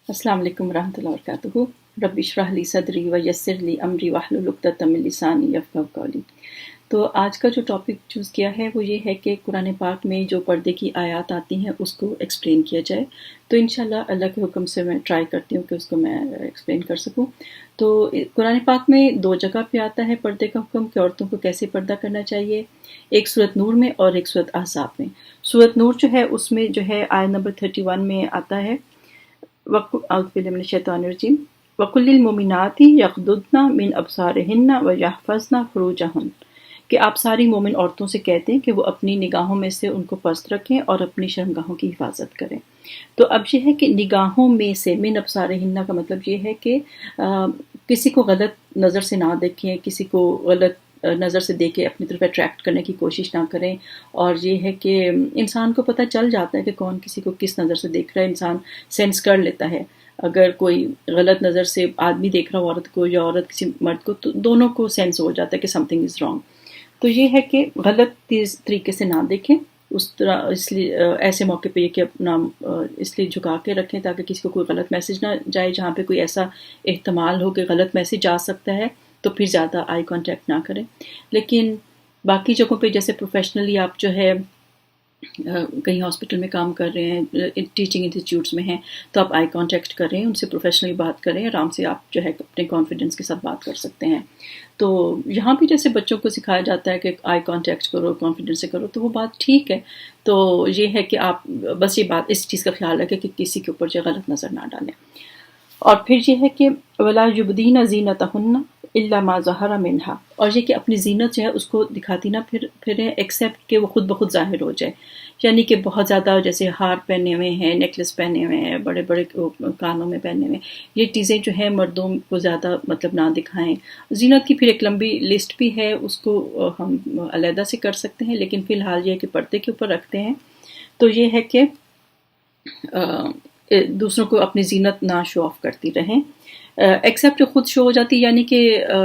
अस्सलाम वालेकुम रहमतुल्लाहि व बरकातुहू। रब्बि इश्रह ली सदरी व यस्सिर ली अमरी वहलुल उक़दतम मिन लिसानी यफ़क़हू क़ौली। तो आज का जो टॉपिक चूज़ किया है वो ये है कि कुरान पाक में जो पर्दे की आयत आती हैं उसको एक्सप्लेन किया जाए। तो इंशाल्लाह अल्लाह के हुक्म से मैं ट्राई करती हूँ कि उसको मैं एक्सप्लेन कर सकूँ। तो कुरान पाक में 2 जगह पे आता है पर्दे का हुक्म कि औरतों को कैसे पर्दा करना चाहिए। एक सूरत नूर में और एक सूरत अहज़ाब में। सूरत नूर जो है उसमें जो है आयत नंबर 31 में आता है अऊज़ु बिल्लाहि मिनश शैतानिर रजीम वकुल्लिल मोमिनाति यग़ुद्दुना मिन अब्सारिहिन्ना व यहफ़ज़ना फ़ुरूजहन कि आप सारी मोमिन औरतों से कहते हैं कि वो अपनी निगाहों में से उनको पस्त रखें और अपनी शर्मगाहों की हिफाजत करें। तो अब ये है कि निगाहों में से मिन अब्सारिहिन्ना का मतलब ये है कि किसी को गलत नज़र से ना देखें, किसी को गलत नज़र से देख के अपनी तरफ अट्रैक्ट करने की कोशिश ना करें। और ये है कि इंसान को पता चल जाता है कि कौन किसी को किस नज़र से देख रहा है, इंसान सेंस कर लेता है। अगर कोई गलत नज़र से आदमी देख रहा हो औरत को या औरत किसी मर्द को, तो दोनों को सेंस हो जाता है कि समथिंग इज़ रॉन्ग। तो ये है कि गलत तरीके से ना देखें उस तरह, इसलिए ऐसे मौके पे ये कि अपना इसलिए झुका के रखें ताकि किसी को कोई गलत मैसेज ना जाए। जहाँ पे कोई ऐसा एहतमाल हो कि गलत मैसेज जा सकता है तो फिर ज़्यादा आई कांटेक्ट ना करें। लेकिन बाकी जगहों पे जैसे प्रोफेशनली आप जो है कहीं हॉस्पिटल में काम कर रहे हैं, टीचिंग इंस्टीट्यूट्स में हैं, तो आप आई कांटेक्ट करें, उनसे प्रोफेशनली बात करें, आराम से आप जो है अपने कॉन्फिडेंस के साथ बात कर सकते हैं। तो यहाँ भी जैसे बच्चों को सिखाया जाता है कि आई कांटेक्ट करो, कॉन्फिडेंस से करो, तो वो बात ठीक है। तो ये है कि आप बस ये बात इस चीज़ का ख्याल रखें कि किसी के ऊपर जो गलत नज़र ना डालें। और फिर ये है कि वला युबदीना ज़ीनतहुन्ना इल्ला मा ज़हरा मिन्हा, और ये कि अपनी ज़ीनत जो है उसको दिखाती ना फिर एक्सेप्ट कि वो खुद ब खुद ज़ाहिर हो जाए। यानी कि बहुत ज़्यादा जैसे हार पहने हुए हैं, नेकलेस पहने हुए हैं, बड़े बड़े कानों में पहने हुए हैं, ये चीज़ें जो है मर्दों को ज़्यादा मतलब ना दिखाएं। ज़ीनत की फिर एक लंबी लिस्ट भी है, उसको हम अलहदा से कर सकते हैं, लेकिन फ़िलहाल ये है कि पर्दे के ऊपर रखते हैं। तो ये है कि दूसरों को अपनी ज़ीनत ना शो ऑफ करती रहें, एक्सेप्ट जो खुद शो हो जाती है। यानी कि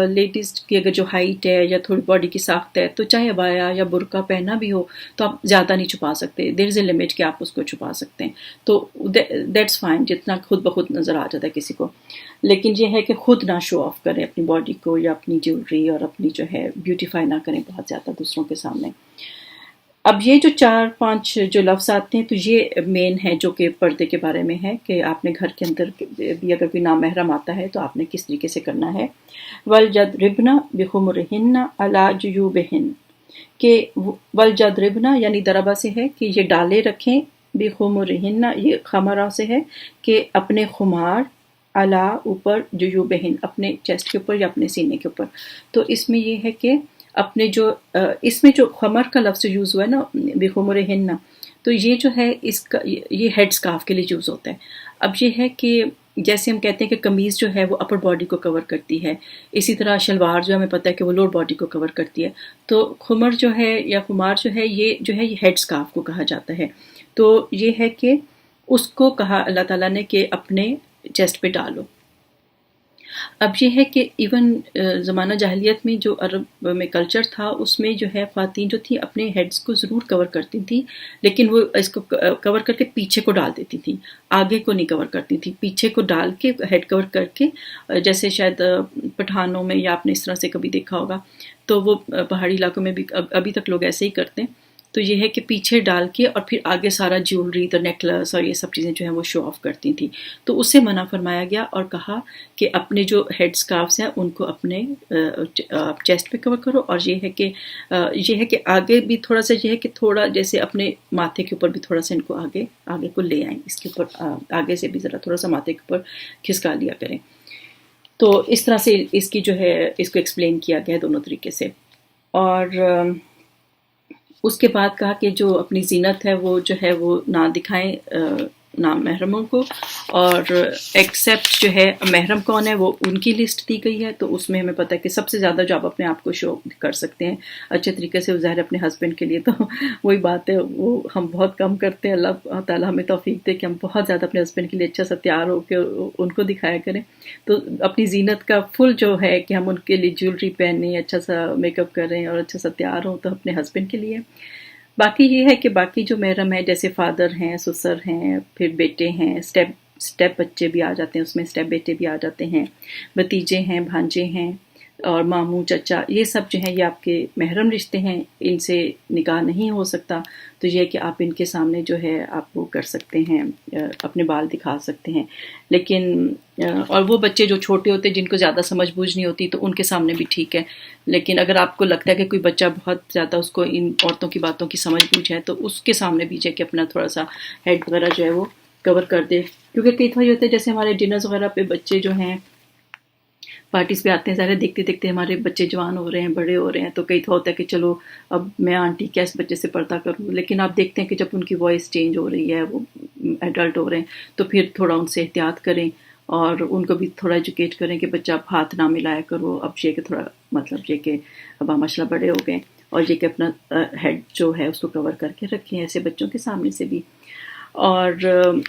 लेडीज़ की अगर जो हाइट है या थोड़ी बॉडी की साख्त है, तो चाहे अबाया या बुर्का पहना भी हो तो आप ज़्यादा नहीं छुपा सकते। देयर इज़ ए लिमिट कि आप उसको छुपा सकते हैं, तो दैट्स फाइन, जितना खुद ब खुद नज़र आ जाता है किसी को। लेकिन ये है कि खुद ना शो ऑफ करें अपनी बॉडी को या अपनी ज्वेलरी, और अपनी जो है ब्यूटीफाई ना करें बहुत ज़्यादा दूसरों के सामने। अब ये जो 4-5 जो लफ्ज़ आते हैं, तो ये मेन है जो कि पर्दे के बारे में है कि आपने घर के अंदर भी अगर कोई नामहरम आता है तो आपने किस तरीके से करना है। वलयज़रिबना बिखुमुरिहिन्ना अला जुयूबिहिन, कि वलयज़रिबना यानी दरबा से है कि ये डाले रखें, बिखुमुरिहिन्ना ये खमरा से है कि अपने खुमार, अला ऊपर, जुयूबिहिन अपने चेस्ट के ऊपर या अपने सीने के ऊपर। तो इसमें ये है कि अपने जो इसमें जो खमर का लफ्ज़ यूज़ हुआ है ना, बिखुमुरिहिन्ना, तो ये जो है इसका ये हेड स्कार्फ के लिए यूज़ होता है। अब ये है कि जैसे हम कहते हैं कि कमीज़ जो है वो अपर बॉडी को कवर करती है, इसी तरह शलवार जो हमें पता है कि वो लोअर बॉडी को कवर करती है। तो खुमर जो है या खुमार जो है ये हेड स्कार्फ को कहा जाता है। तो ये है कि उसको कहा अल्लाह ताला ने कि अपने चेस्ट पे डालो। अब ये है कि इवन ज़माना जाहिलियत में जो अरब में कल्चर था, उसमें जो है ख़वातीन जो थी अपने हेड्स को ज़रूर कवर करती थी, लेकिन वो इसको कवर करके पीछे को डाल देती थी, आगे को नहीं कवर करती थी। पीछे को डाल के हेड कवर करके, जैसे शायद पठानों में या आपने इस तरह से कभी देखा होगा, तो वो पहाड़ी इलाकों में भी अभी तक लोग ऐसे ही करते हैं। तो ये है कि पीछे डाल के और फिर आगे सारा ज्वेलरी, तो नेकलेस और ये सब चीज़ें जो हैं वो शो ऑफ करती थी। तो उससे मना फरमाया गया और कहा कि अपने जो हेड स्कार्फ्स हैं उनको अपने चेस्ट पे कवर करो। और ये है कि आगे भी थोड़ा सा, ये है कि थोड़ा जैसे अपने माथे के ऊपर भी थोड़ा सा इनको आगे को ले आएँ, इसके ऊपर आगे से भी ज़रा थोड़ा सा माथे के ऊपर खिसका लिया करें। तो इस तरह से इसकी जो है इसको एक्सप्लेन किया गया है दोनों तरीके से। और उसके बाद कहा कि जो अपनी ज़ीनत है वो जो है वो ना दिखाएं नामहरमों को, और एक्सेप्ट जो है महरम कौन है वो उनकी लिस्ट दी गई है। तो उसमें हमें पता है कि सबसे ज़्यादा जो आप अपने आप को शो कर सकते हैं अच्छे तरीके से, ज़ाहिर अपने हस्बैंड के लिए तो वही बात है, वो हम बहुत कम करते हैं। अल्लाह ताला हमें तौफीक दे कि हम बहुत ज़्यादा अपने हस्बैंड के लिए अच्छा सा तैयार होकर उनको दिखाया करें। तो अपनी ज़ीनत का फुल जो है कि हम उनके लिए ज्वेलरी पहने, अच्छा सा मेकअप करें और अच्छा सा तैयार हों, तो अपने हस्बैंड के लिए। बाकी ये है कि बाकी जो महरम है, जैसे फादर हैं, ससुर हैं, फिर बेटे हैं, स्टेप स्टेप बच्चे भी आ जाते हैं, उसमें स्टेप बेटे भी आ जाते हैं, भतीजे हैं, भांजे हैं और मामू चचा, ये सब जो है ये आपके महरम रिश्ते हैं, इनसे निकाह नहीं हो सकता। तो ये है कि आप इनके सामने जो है आप वो कर सकते हैं, अपने बाल दिखा सकते हैं। लेकिन और वो बच्चे जो छोटे होते हैं जिनको ज़्यादा समझ बूझ नहीं होती तो उनके सामने भी ठीक है। लेकिन अगर आपको लगता है कि कोई बच्चा बहुत ज़्यादा उसको इन औरतों की बातों की समझ बूझ है तो उसके सामने भी जो है कि अपना थोड़ा सा हेड वगैरह जो है वो कवर कर दे। क्योंकि कई दफ़ा ये होता है जैसे हमारे डिनर्स वगैरह पे बच्चे जो हैं पार्टीज़ पे आते हैं, ज़्यादा देखते देखते हमारे बच्चे जवान हो रहे हैं, बड़े हो रहे हैं, तो कई तो होता है कि चलो अब मैं आंटी क्या इस बच्चे से पर्दा करूँ। लेकिन आप देखते हैं कि जब उनकी वॉइस चेंज हो रही है, वो एडल्ट हो रहे हैं, तो फिर थोड़ा उनसे एहतियात करें और उनको भी थोड़ा एजुकेट करें कि बच्चा आप हाथ ना मिलाया करो। अब ये कि थोड़ा मतलब ये कि अब हम माशाल्लाह बड़े हो गए और ये कि अपना हेड जो है उसको कवर करके रखें ऐसे बच्चों के सामने से भी। और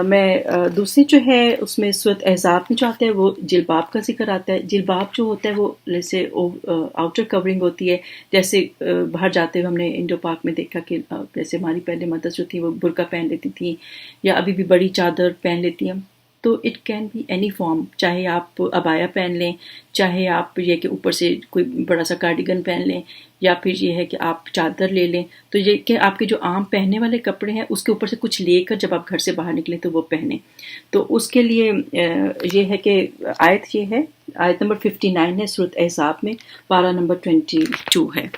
मैं दूसरी जो है उसमें सूरत अहज़ाब में जो आता है वो जिलबाब का ज़िक्र आता है। जिलबाब जो होता है वो जैसे आउटर कवरिंग होती है, जैसे बाहर जाते हुए हमने इंडो पाक में देखा कि जैसे हमारी पहले मदर्स जो थी वो बुर्का पहन लेती थी या अभी भी बड़ी चादर पहन लेती हैं। तो it can be any form, चाहे आप अबाया पहन लें, चाहे आप ये कि ऊपर से कोई बड़ा सा कार्डिगन पहन लें, या फिर ये है कि आप चादर ले लें। तो ये कि आपके जो आम पहनने वाले कपड़े हैं उसके ऊपर से कुछ लेकर जब आप घर से बाहर निकलें तो वो पहने। तो उसके लिए ये है कि आयत ये है, आयत नंबर 59 है सूरत अहज़ाब में, पारा नंबर 22 है।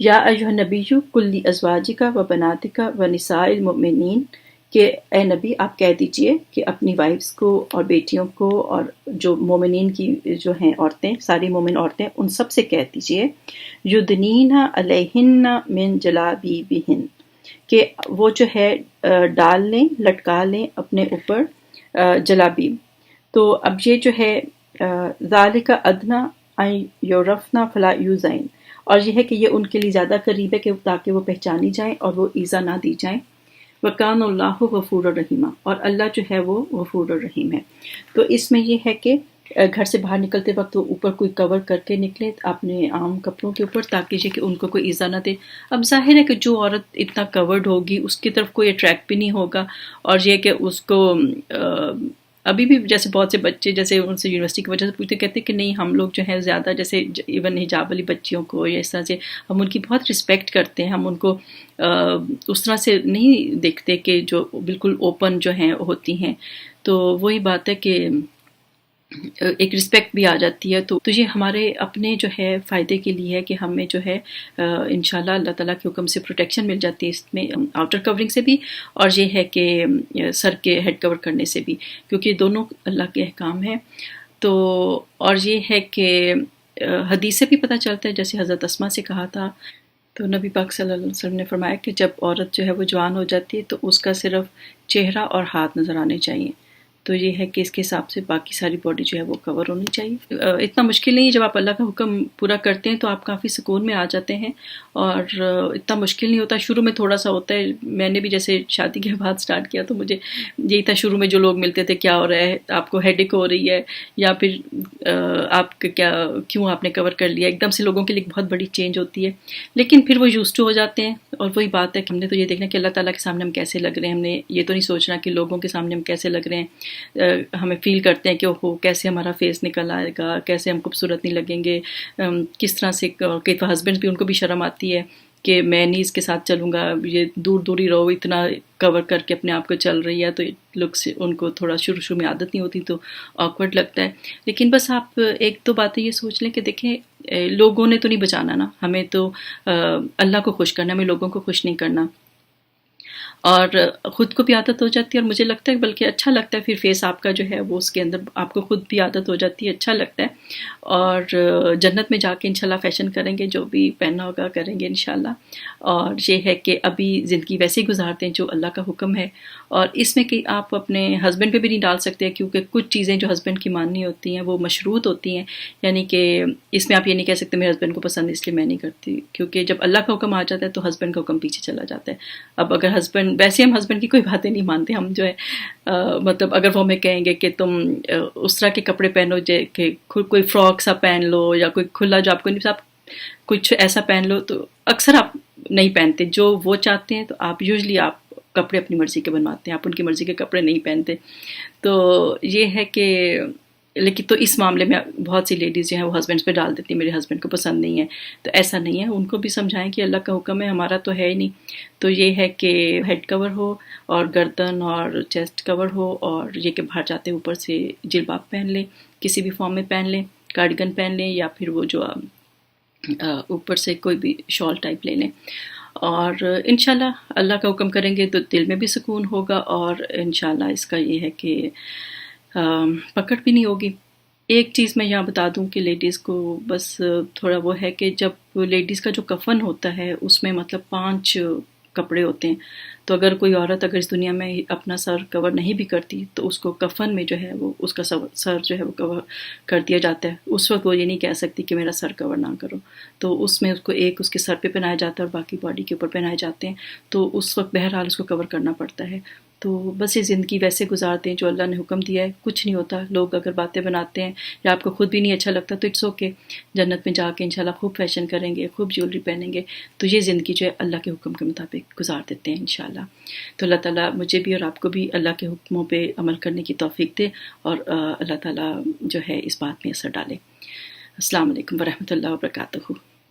या अय्युहन नबिय्यु कुल्ली अज़वाजिका व बनातिका व निसाइल मुमिनीन, कि ए नबी आप कह दीजिए कि अपनी वाइफ्स को और बेटियों को और जो मोमिनीन की जो हैं औरतें, सारी मोमिन औरतें, उन सब से कह दीजिए युदनीना अलैहिन्ना मिन जलाबीबिहिन, कि वो जो है डाल लें, लटका लें अपने ऊपर जलाबीब। तो अब ये जो है ज़ालिका अदना अन युरफ़ना फला यूज़ैन, और ये है कि ये उनके लिए ज़्यादा करीब है कि ताकि वो पहचानी जाएं और वो ईज़ा ना दी जाएं। वकानल्लाहु गफूरुर रहीमा, और अल्लाह जो है वो गफूरुर रहीम है। तो इसमें ये है कि घर से बाहर निकलते वक्त वो ऊपर कोई कवर करके निकले अपने आम कपड़ों के ऊपर, ताकि ये कि उनको कोई ईज़ा ना दे। अब जाहिर है कि जो औरत इतना कवर्ड होगी उसकी तरफ कोई अट्रैक्ट भी नहीं होगा, और ये कि उसको अभी भी जैसे बहुत से बच्चे जैसे उनसे यूनिवर्सिटी की वजह से पूछते, कहते कि नहीं हम लोग जो है ज़्यादा जैसे इवन हिजाब वाली बच्चियों को या इस तरह से हम उनकी बहुत रिस्पेक्ट करते हैं, हम उनको उस तरह से नहीं देखते कि जो बिल्कुल ओपन जो हैं होती हैं। तो वही बात है कि एक रिस्पेक्ट भी आ जाती है। तो ये हमारे अपने जो है फ़ायदे के लिए है कि हमें जो है इंशाल्लाह अल्लाह ताला के हुक्म से प्रोटेक्शन मिल जाती है इसमें, आउटर कवरिंग से भी और ये है कि सर के हेड कवर करने से भी, क्योंकि दोनों अल्लाह के अहकाम हैं। तो और ये है कि हदीस से भी पता चलता है, जैसे हज़रत अस्मा से कहा था, तो नबी पाक सल्लल्लाहु अलैहि वसल्लम ने फरमाया कि जब औरत जो है वो जवान हो जाती है तो उसका सिर्फ चेहरा और हाथ नज़र आने चाहिए। तो ये है कि इसके हिसाब से बाकी सारी बॉडी जो है वो कवर होनी चाहिए। इतना मुश्किल नहीं है, जब आप अल्लाह का हुक्म पूरा करते हैं तो आप काफ़ी सुकून में आ जाते हैं और इतना मुश्किल नहीं होता। शुरू में थोड़ा सा होता है, मैंने भी जैसे शादी के बाद स्टार्ट किया तो मुझे यही था, शुरू में जो लोग मिलते थे क्या हो रहा है, आपको हेडेक हो रही है या फिर आप क्या क्यों आपने कवर कर लिया, एकदम से लोगों के लिए बहुत बड़ी चेंज होती है। लेकिन फिर वो यूज्ड टू हो जाते हैं और वही बात है कि हमने तो ये देखना कि अल्लाह ताला के सामने हम कैसे लग रहे हैं, हमने ये तो नहीं सोचना कि लोगों के सामने हम कैसे लग रहे हैं। हमें फील करते हैं कि ओहो कैसे हमारा फेस निकल आएगा, कैसे हम खूबसूरत नहीं लगेंगे, किस तरह से। कई तो हस्बैंड्स भी, उनको भी शर्म आती है कि मैं नहीं इसके साथ चलूँगा, ये दूर दूर ही रहो, इतना कवर करके अपने आप को चल रही है। तो लुक से उनको थोड़ा शुरू में आदत नहीं होती तो ऑकवर्ड लगता है। लेकिन बस आप एक दो बातें ये सोच लें कि देखें लोगों ने तो नहीं बचाना ना, हमें तो अल्लाह को खुश करना, हमें लोगों को खुश नहीं करना। और ख़ुद को भी आदत हो जाती है और मुझे लगता है बल्कि अच्छा लगता है फिर फेस आपका जो है वो उसके अंदर आपको ख़ुद भी आदत हो जाती है, अच्छा लगता है। और जन्नत में जाके इंशाल्लाह फ़ैशन करेंगे, जो भी पहनना होगा करेंगे इंशाल्लाह। और ये है कि अभी ज़िंदगी वैसे ही गुजारते हैं जो अल्लाह का हुक्म है, और इसमें कि आप अपने हस्बैंड पे भी नहीं डाल सकते, क्योंकि कुछ चीज़ें जो हस्बैंड की माननी होती हैं वो मशरूत होती हैं। यानी कि इसमें आप ये नहीं कह सकते मेरे हस्बैंड को पसंद इसलिए मैं नहीं करती, क्योंकि जब अल्लाह का हुक्म आ जाता है तो हस्बैंड का हुक्म पीछे चला जाता है। अब अगर हस्बैंड, वैसे हम हस्बैंड की कोई बातें नहीं मानते, हम जो है मतलब अगर वो हमें कहेंगे कि तुम उस तरह के कपड़े पहनो कि कोई फ्रॉक सा पहन लो या कोई खुला जो आपको नहीं, आप कुछ ऐसा पहन लो, तो अक्सर आप नहीं पहनते। जो वो चाहते हैं तो आप यूजली आप کپڑے اپنی مرضی کے بنواتے ہیں، آپ ان کی مرضی کے کپڑے نہیں پہنتے. تو یہ ہے کہ لیکن تو اس معاملے میں بہت سی لیڈیز جو ہیں وہ ہسبینڈس پہ ڈال دیتی ہیں، میرے ہسبینڈ کو پسند نہیں ہے. تو ایسا نہیں ہے، ان کو بھی سمجھائیں کہ اللہ کا حکم ہے، ہمارا تو ہے ہی نہیں. تو یہ ہے کہ ہیڈ کور ہو اور گردن اور چیسٹ کور ہو، اور یہ کہ باہر جاتے اوپر سے جلباب پہن لیں، کسی بھی فارم میں پہن لیں، کارڈیگن پہن لیں، یا پھر وہ جو اوپر سے کوئی بھی شال ٹائپ لے لیں. اور انشاءاللہ اللہ کا حکم کریں گے تو دل میں بھی سکون ہوگا، اور انشاءاللہ اس کا یہ ہے کہ پکڑ بھی نہیں ہوگی. ایک چیز میں یہاں بتا دوں کہ لیڈیز کو بس تھوڑا وہ ہے کہ جب لیڈیز کا جو کفن ہوتا ہے اس میں مطلب 5 کپڑے ہوتے ہیں. تو اگر کوئی عورت اگر اس دنیا میں اپنا سر کور نہیں بھی کرتی تو اس کو کفن میں جو ہے وہ اس کا سر جو ہے وہ کور کر دیا جاتا ہے. اس وقت وہ یہ نہیں کہہ سکتی کہ میرا سر کور نہ کرو. تو اس میں اس کو ایک اس کے سر پہ پہنایا جاتا ہے اور باقی باڈی کے اوپر پہنائے جاتے ہیں. تو اس وقت بہرحال اس کو کور کرنا پڑتا ہے. تو بس یہ زندگی ویسے گزارتے ہیں جو اللہ نے حکم دیا ہے، کچھ نہیں ہوتا. لوگ اگر باتیں بناتے ہیں یا آپ کو خود بھی نہیں اچھا لگتا تو اٹس اوکے، جنت میں جا کے انشاءاللہ خوب فیشن کریں گے، خوب جیولری پہنیں گے. تو یہ زندگی جو ہے اللہ کے حکم کے مطابق گزار دیتے ہیں انشاءاللہ. تو اللہ تعالیٰ مجھے بھی اور آپ کو بھی اللہ کے حکموں پہ عمل کرنے کی توفیق دے، اور اللہ تعالیٰ جو ہے اس بات میں اثر ڈالے. السلام علیکم ورحمۃ اللہ وبرکاتہ.